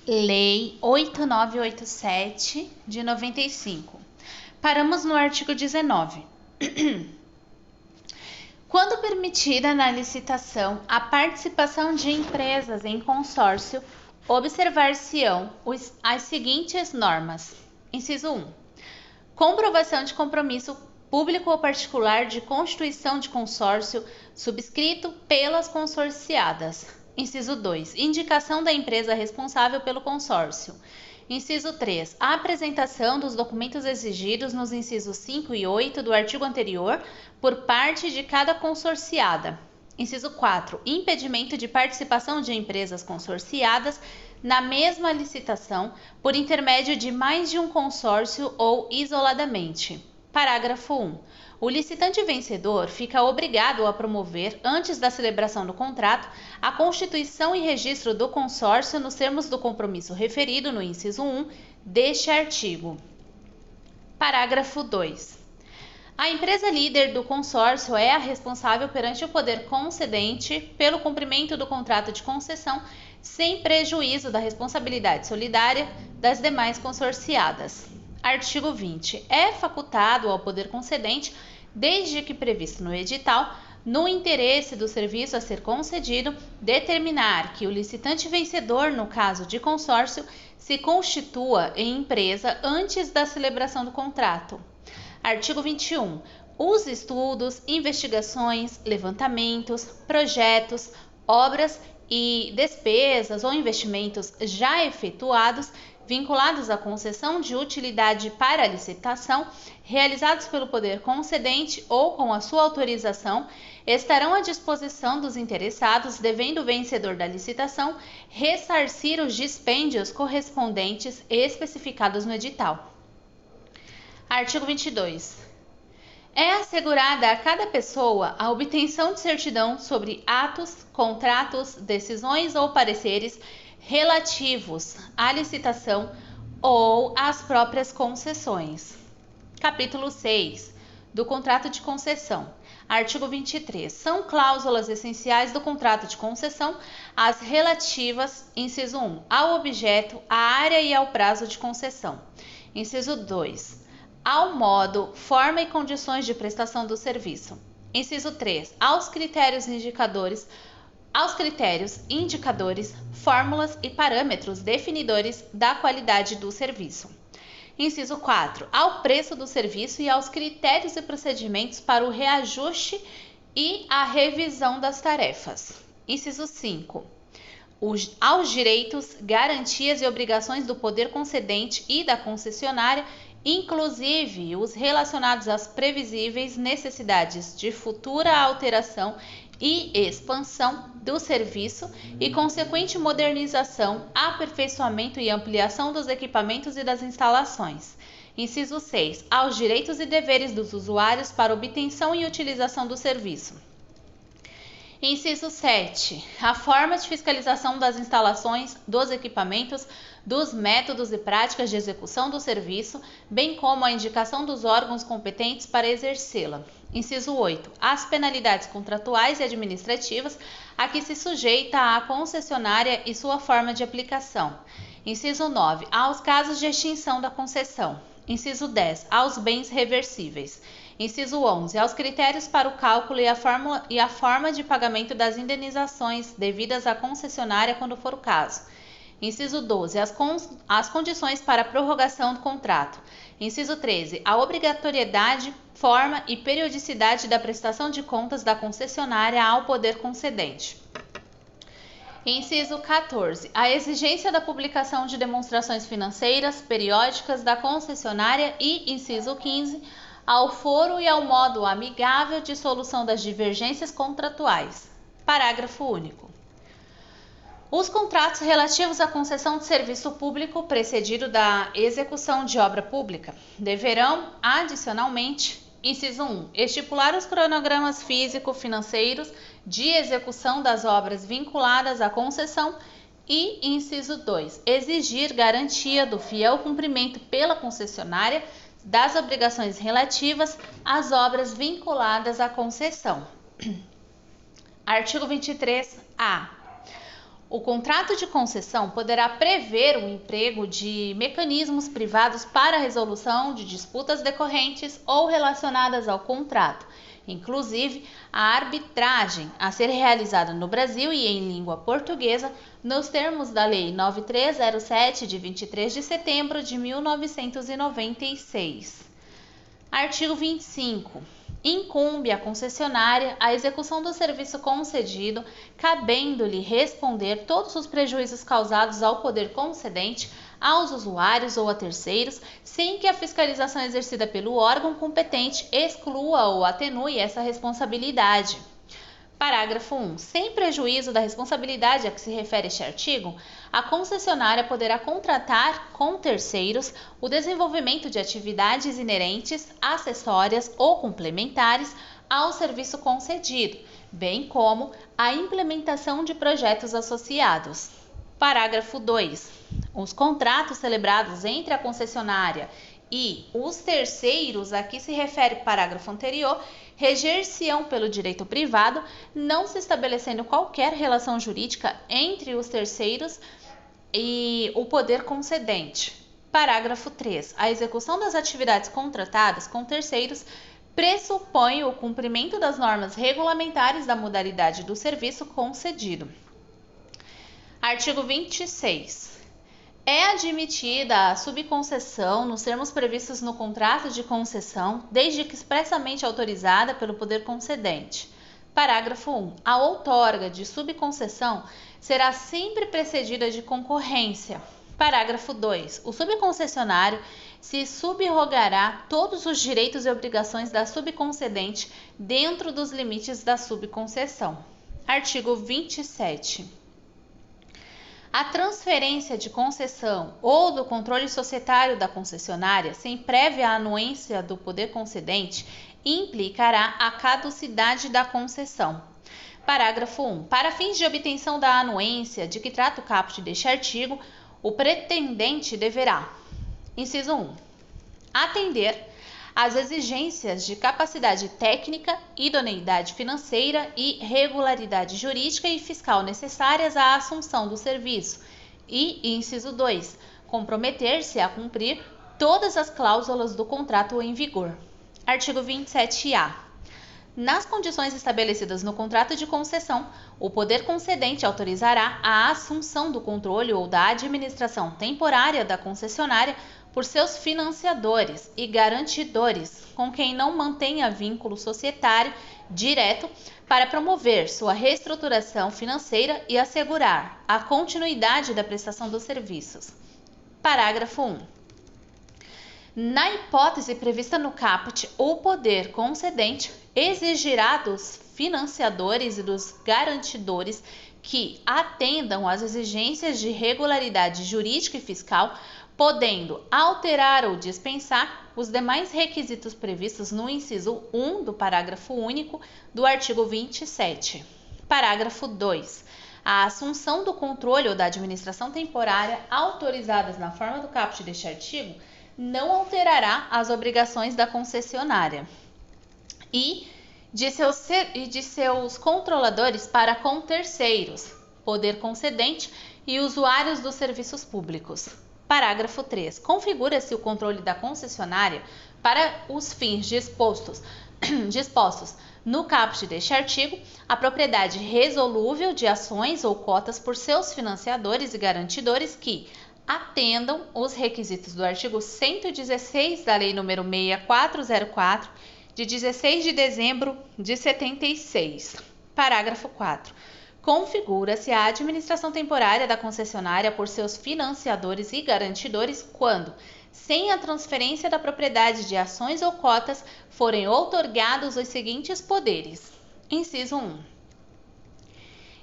Lei 8987 de 95. Paramos no artigo 19. Quando permitida na licitação a participação de empresas em consórcio, observar-se-ão as seguintes normas. Inciso 1. Comprovação de compromisso público ou particular de constituição de consórcio subscrito pelas consorciadas. Inciso 2. Indicação da empresa responsável pelo consórcio. Inciso 3. A apresentação dos documentos exigidos nos incisos 5 e 8 do artigo anterior por parte de cada consorciada. Inciso 4. Impedimento de participação de empresas consorciadas na mesma licitação por intermédio de mais de um consórcio ou isoladamente. Parágrafo 1. O licitante vencedor fica obrigado a promover, antes da celebração do contrato, a constituição e registro do consórcio nos termos do compromisso referido no inciso 1 deste artigo. Parágrafo 2. A empresa líder do consórcio é a responsável perante o poder concedente pelo cumprimento do contrato de concessão, sem prejuízo da responsabilidade solidária das demais consorciadas. Artigo 20. É facultado ao poder concedente, desde que previsto no edital, no interesse do serviço a ser concedido, determinar que o licitante vencedor, no caso de consórcio, se constitua em empresa antes da celebração do contrato. Artigo 21. Os estudos, investigações, levantamentos, projetos, obras e despesas ou investimentos já efetuados vinculados à concessão de utilidade para a licitação, realizados pelo poder concedente ou com a sua autorização, estarão à disposição dos interessados, devendo o vencedor da licitação ressarcir os dispêndios correspondentes especificados no edital. Artigo 22. É assegurada a cada pessoa a obtenção de certidão sobre atos, contratos, decisões ou pareceres relativos à licitação ou às próprias concessões. Capítulo 6 do contrato de concessão. Artigo 23. São cláusulas essenciais do contrato de concessão as relativas, inciso 1, ao objeto, à área e ao prazo de concessão. Inciso 2, ao modo, forma e condições de prestação do serviço. Inciso 3, aos critérios indicadores, fórmulas e parâmetros definidores da qualidade do serviço. Inciso 4. Ao preço do serviço e aos critérios e procedimentos para o reajuste e a revisão das tarefas. Inciso 5. Aos direitos, garantias e obrigações do poder concedente e da concessionária, inclusive os relacionados às previsíveis necessidades de futura alteração e expansão do serviço e consequente modernização, aperfeiçoamento e ampliação dos equipamentos e das instalações. Inciso 6. Aos direitos e deveres dos usuários para obtenção e utilização do serviço. Inciso 7. A forma de fiscalização das instalações, dos equipamentos, dos métodos e práticas de execução do serviço, bem como a indicação dos órgãos competentes para exercê-la. Inciso 8. As penalidades contratuais e administrativas a que se sujeita a concessionária e sua forma de aplicação. Inciso 9. Aos casos de extinção da concessão. Inciso 10. Aos bens reversíveis. Inciso 11. Aos critérios para o cálculo e a forma de pagamento das indenizações devidas à concessionária quando for o caso. Inciso 12. As condições para a prorrogação do contrato. Inciso 13. A obrigatoriedade, forma e periodicidade da prestação de contas da concessionária ao poder concedente. Inciso 14. A exigência da publicação de demonstrações financeiras periódicas da concessionária e, inciso 15, ao foro e ao modo amigável de solução das divergências contratuais. Parágrafo único. Os contratos relativos à concessão de serviço público precedido da execução de obra pública deverão, adicionalmente, inciso 1, estipular os cronogramas físico-financeiros de execução das obras vinculadas à concessão e, inciso 2, exigir garantia do fiel cumprimento pela concessionária das obrigações relativas às obras vinculadas à concessão. Artigo 23-A. O contrato de concessão poderá prever o emprego de mecanismos privados para a resolução de disputas decorrentes ou relacionadas ao contrato, inclusive a arbitragem a ser realizada no Brasil e em língua portuguesa, nos termos da Lei 9307, de 23 de setembro de 1996. Artigo 25. Incumbe à concessionária a execução do serviço concedido, cabendo-lhe responder todos os prejuízos causados ao poder concedente, aos usuários ou a terceiros, sem que a fiscalização exercida pelo órgão competente exclua ou atenue essa responsabilidade. Parágrafo 1. Sem prejuízo da responsabilidade a que se refere este artigo, a concessionária poderá contratar com terceiros o desenvolvimento de atividades inerentes, acessórias ou complementares ao serviço concedido, bem como a implementação de projetos associados. Parágrafo 2. Os contratos celebrados entre a concessionária e os terceiros a que se refere o parágrafo anterior reger-se-ão pelo direito privado, não se estabelecendo qualquer relação jurídica entre os terceiros e o poder concedente. Parágrafo 3. A execução das atividades contratadas com terceiros pressupõe o cumprimento das normas regulamentares da modalidade do serviço concedido. Artigo 26. É admitida a subconcessão nos termos previstos no contrato de concessão, desde que expressamente autorizada pelo poder concedente. Parágrafo 1. A outorga de subconcessão será sempre precedida de concorrência. Parágrafo 2. O subconcessionário se subrogará todos os direitos e obrigações da subconcedente dentro dos limites da subconcessão. Artigo 27. A transferência de concessão ou do controle societário da concessionária sem prévia anuência do poder concedente implicará a caducidade da concessão. Parágrafo 1. Para fins de obtenção da anuência de que trata o caput deste artigo, o pretendente deverá: inciso 1. Atender às exigências de capacidade técnica, idoneidade financeira e regularidade jurídica e fiscal necessárias à assunção do serviço. E, inciso 2, comprometer-se a cumprir todas as cláusulas do contrato em vigor. Artigo 27-A. Nas condições estabelecidas no contrato de concessão, o poder concedente autorizará a assunção do controle ou da administração temporária da concessionária por seus financiadores e garantidores, com quem não mantenha vínculo societário direto, para promover sua reestruturação financeira e assegurar a continuidade da prestação dos serviços. Parágrafo 1. Na hipótese prevista no caput, o poder concedente exigirá dos financiadores e dos garantidores que atendam às exigências de regularidade jurídica e fiscal, podendo alterar ou dispensar os demais requisitos previstos no inciso 1 do parágrafo único do artigo 27. Parágrafo 2. A assunção do controle ou da administração temporária autorizadas na forma do caput deste artigo não alterará as obrigações da concessionária e de seus controladores para com terceiros, poder concedente e usuários dos serviços públicos. Parágrafo 3. Configura-se o controle da concessionária para os fins dispostos no caput deste artigo, a propriedade resolúvel de ações ou cotas por seus financiadores e garantidores que atendam os requisitos do artigo 116 da Lei nº 6404, de 16 de dezembro de 76. Parágrafo 4. Configura-se a administração temporária da concessionária por seus financiadores e garantidores quando, sem a transferência da propriedade de ações ou cotas, forem outorgados os seguintes poderes. Inciso 1.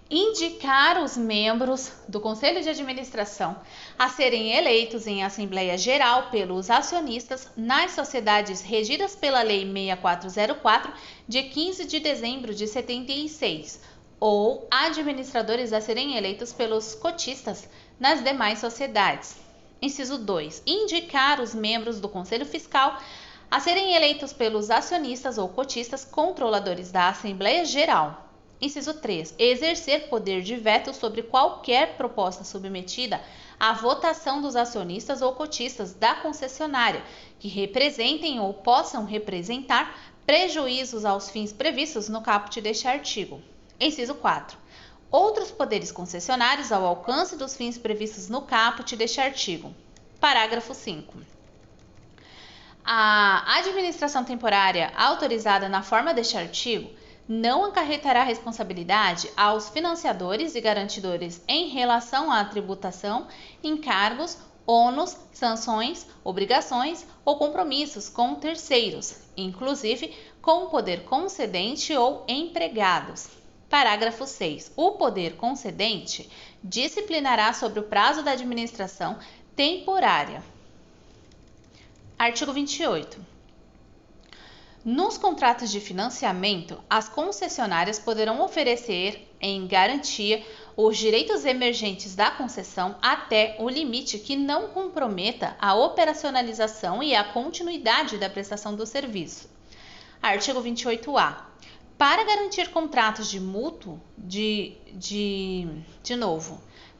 Indicar os membros do Conselho de Administração a serem eleitos em Assembleia Geral pelos acionistas nas sociedades regidas pela Lei 6404, de 15 de dezembro de 76, ou administradores a serem eleitos pelos cotistas nas demais sociedades. Inciso 2. Indicar os membros do Conselho Fiscal a serem eleitos pelos acionistas ou cotistas controladores da Assembleia Geral. Inciso 3. Exercer poder de veto sobre qualquer proposta submetida à votação dos acionistas ou cotistas da concessionária, que representem ou possam representar prejuízos aos fins previstos no caput deste artigo. Inciso 4. Outros poderes concessionários ao alcance dos fins previstos no caput deste artigo. Parágrafo 5. A administração temporária autorizada na forma deste artigo não acarretará responsabilidade aos financiadores e garantidores em relação à tributação, encargos, ônus, sanções, obrigações ou compromissos com terceiros, inclusive com o poder concedente ou empregados. Parágrafo 6. O poder concedente disciplinará sobre o prazo da administração temporária. Artigo 28. Nos contratos de financiamento, as concessionárias poderão oferecer em garantia os direitos emergentes da concessão até o limite que não comprometa a operacionalização e a continuidade da prestação do serviço. Artigo 28-A. Para garantir contratos de mútuo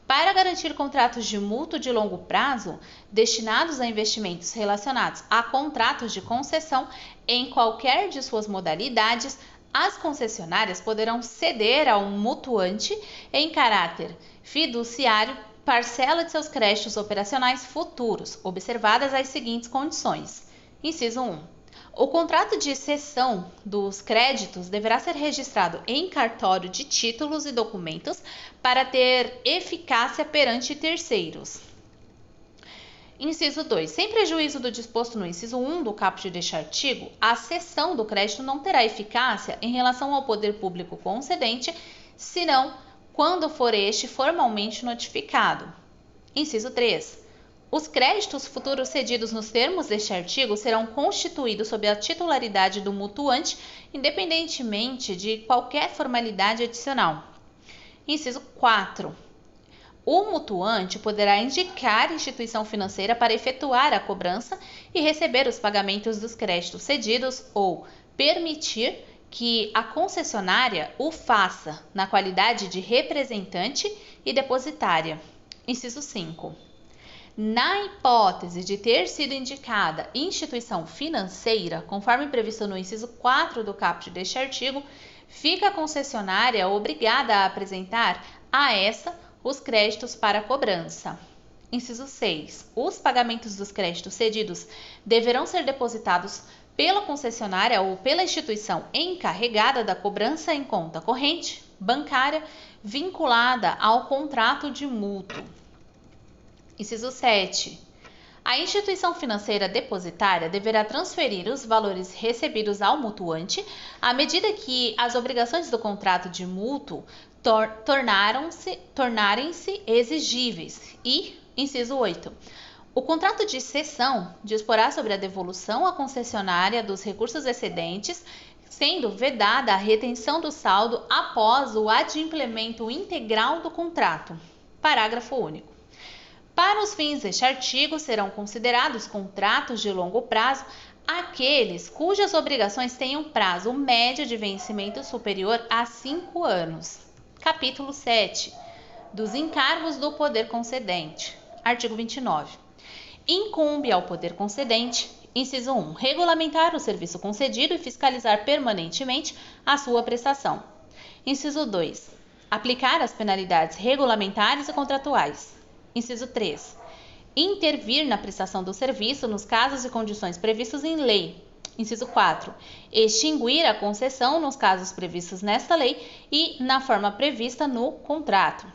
Para garantir contratos de mútuo de longo prazo destinados a investimentos relacionados a contratos de concessão em qualquer de suas modalidades, as concessionárias poderão ceder ao mutuante em caráter fiduciário parcela de seus créditos operacionais futuros, observadas as seguintes condições. Inciso 1. O contrato de cessão dos créditos deverá ser registrado em cartório de títulos e documentos para ter eficácia perante terceiros. Inciso 2. Sem prejuízo do disposto no inciso 1 do caput deste artigo, a cessão do crédito não terá eficácia em relação ao poder público concedente, senão quando for este formalmente notificado. Inciso 3. Os créditos futuros cedidos nos termos deste artigo serão constituídos sob a titularidade do mutuante, independentemente de qualquer formalidade adicional. Inciso 4. O mutuante poderá indicar instituição financeira para efetuar a cobrança e receber os pagamentos dos créditos cedidos ou permitir que a concessionária o faça na qualidade de representante e depositária. Inciso 5. Na hipótese de ter sido indicada instituição financeira, conforme previsto no inciso 4 do caput deste artigo, fica a concessionária obrigada a apresentar a essa os créditos para cobrança. Inciso 6. Os pagamentos dos créditos cedidos deverão ser depositados pela concessionária ou pela instituição encarregada da cobrança em conta corrente bancária vinculada ao contrato de mútuo. Inciso 7. A instituição financeira depositária deverá transferir os valores recebidos ao mutuante à medida que as obrigações do contrato de mútuo tornarem-se exigíveis. E, inciso 8. O contrato de cessão disporá sobre a devolução à concessionária dos recursos excedentes, sendo vedada a retenção do saldo após o adimplemento integral do contrato. Parágrafo único. Para os fins deste artigo, serão considerados contratos de longo prazo aqueles cujas obrigações tenham prazo médio de vencimento superior a 5 anos. Capítulo 7. Dos encargos do poder concedente. Artigo 29. Incumbe ao poder concedente, inciso 1, regulamentar o serviço concedido e fiscalizar permanentemente a sua prestação. Inciso 2, aplicar as penalidades regulamentares e contratuais. Inciso 3. Intervir na prestação do serviço nos casos e condições previstos em lei. Inciso 4. Extinguir a concessão nos casos previstos nesta lei e na forma prevista no contrato.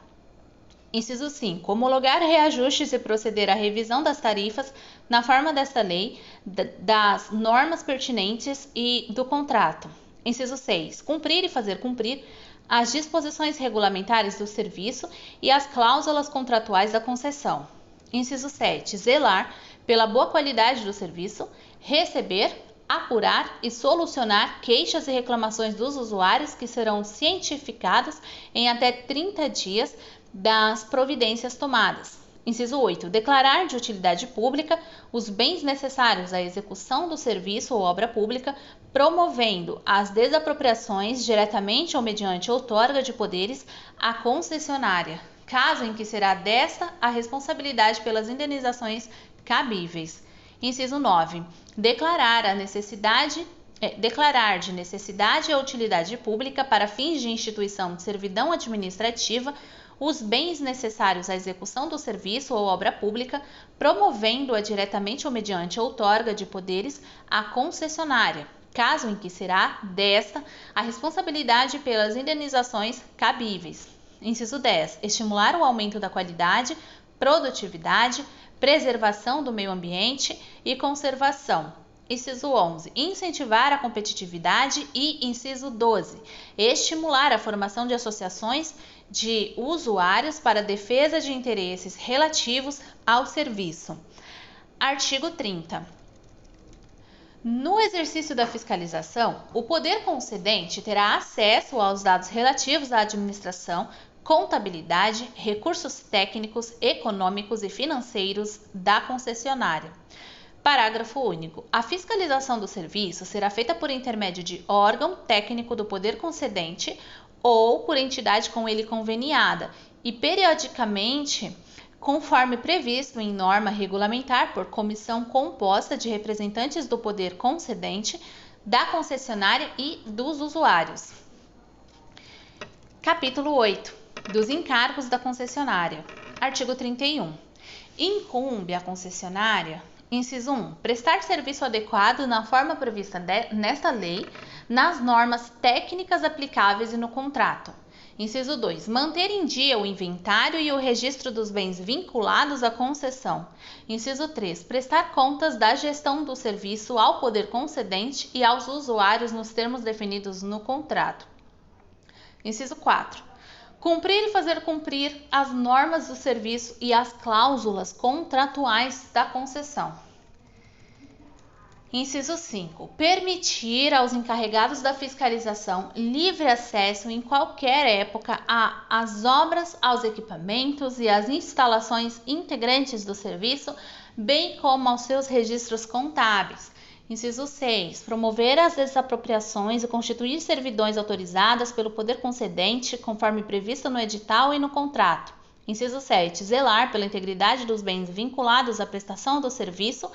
Inciso 5. Homologar reajustes e proceder à revisão das tarifas na forma desta lei, das normas pertinentes e do contrato. Inciso 6. Cumprir e fazer cumprir as disposições regulamentares do serviço e as cláusulas contratuais da concessão. Inciso 7. Zelar pela boa qualidade do serviço, receber, apurar e solucionar queixas e reclamações dos usuários que serão cientificadas em até 30 dias das providências tomadas. Inciso 8. Declarar de utilidade pública os bens necessários à execução do serviço ou obra pública promovendo as desapropriações diretamente ou mediante outorga de poderes à concessionária, caso em que será desta a responsabilidade pelas indenizações cabíveis. Inciso 9. Declarar de necessidade e utilidade pública para fins de instituição de servidão administrativa os bens necessários à execução do serviço ou obra pública, promovendo-a diretamente ou mediante outorga de poderes à concessionária, caso em que será desta a responsabilidade pelas indenizações cabíveis. Inciso 10. Estimular o aumento da qualidade, produtividade, preservação do meio ambiente e conservação. Inciso 11. Incentivar a competitividade e, inciso 12, estimular a formação de associações de usuários para defesa de interesses relativos ao serviço. Artigo 30. No exercício da fiscalização, o poder concedente terá acesso aos dados relativos à administração, contabilidade, recursos técnicos, econômicos e financeiros da concessionária. Parágrafo único. A fiscalização do serviço será feita por intermédio de órgão técnico do poder concedente ou por entidade com ele conveniada e, periodicamente, conforme previsto em norma regulamentar por comissão composta de representantes do poder concedente, da concessionária e dos usuários. Capítulo 8. Dos encargos da concessionária. Artigo 31. Incumbe à concessionária: inciso 1. Prestar serviço adequado na forma prevista nesta lei, nas normas técnicas aplicáveis e no contrato. Inciso 2. Manter em dia o inventário e o registro dos bens vinculados à concessão. Inciso 3. Prestar contas da gestão do serviço ao poder concedente e aos usuários nos termos definidos no contrato. Inciso 4. Cumprir e fazer cumprir as normas do serviço e as cláusulas contratuais da concessão. Inciso 5. Permitir aos encarregados da fiscalização livre acesso em qualquer época às obras, aos equipamentos e às instalações integrantes do serviço, bem como aos seus registros contábeis. Inciso 6. Promover as desapropriações e constituir servidões autorizadas pelo poder concedente, conforme previsto no edital e no contrato. Inciso 7. Zelar pela integridade dos bens vinculados à prestação do serviço,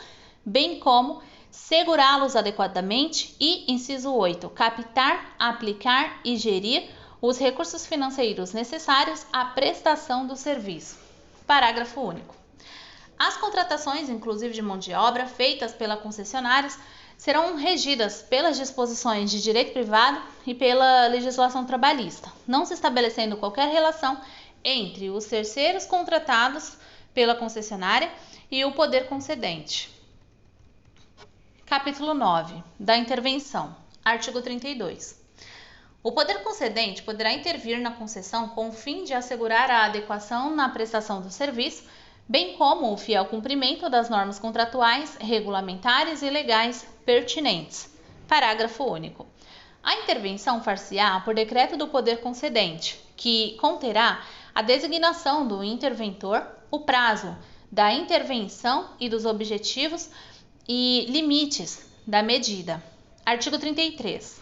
bem como segurá-los adequadamente e, inciso 8, captar, aplicar e gerir os recursos financeiros necessários à prestação do serviço. Parágrafo único. As contratações, inclusive de mão de obra, feitas pela concessionária, serão regidas pelas disposições de direito privado e pela legislação trabalhista, não se estabelecendo qualquer relação entre os terceiros contratados pela concessionária e o poder concedente. Capítulo 9. Da intervenção. Artigo 32. O poder concedente poderá intervir na concessão com o fim de assegurar a adequação na prestação do serviço, bem como o fiel cumprimento das normas contratuais, regulamentares e legais pertinentes. Parágrafo único. A intervenção far-se-á por decreto do poder concedente, que conterá a designação do interventor, o prazo da intervenção e dos objetivos e limites da medida. Artigo 33.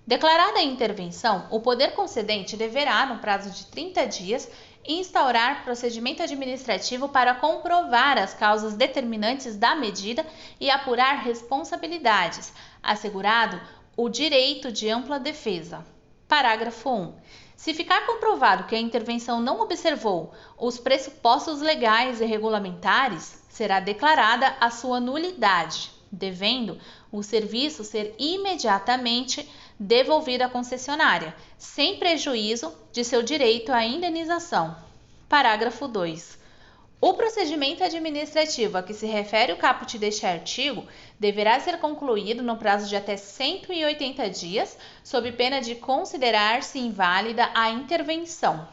Declarada a intervenção, o poder concedente deverá, no prazo de 30 dias, instaurar procedimento administrativo para comprovar as causas determinantes da medida e apurar responsabilidades, assegurado o direito de ampla defesa. Parágrafo 1. Se ficar comprovado que a intervenção não observou os pressupostos legais e regulamentares, será declarada a sua nulidade, devendo o serviço ser imediatamente devolvido à concessionária, sem prejuízo de seu direito à indenização. Parágrafo 2. O procedimento administrativo a que se refere o caput deste artigo deverá ser concluído no prazo de até 180 dias, sob pena de considerar-se inválida a intervenção.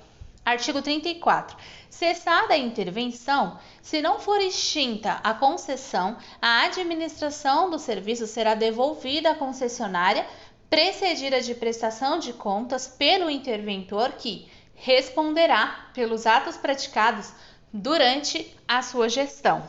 Artigo 34. Cessada a intervenção, se não for extinta a concessão, a administração do serviço será devolvida à concessionária, precedida de prestação de contas pelo interventor que responderá pelos atos praticados durante a sua gestão.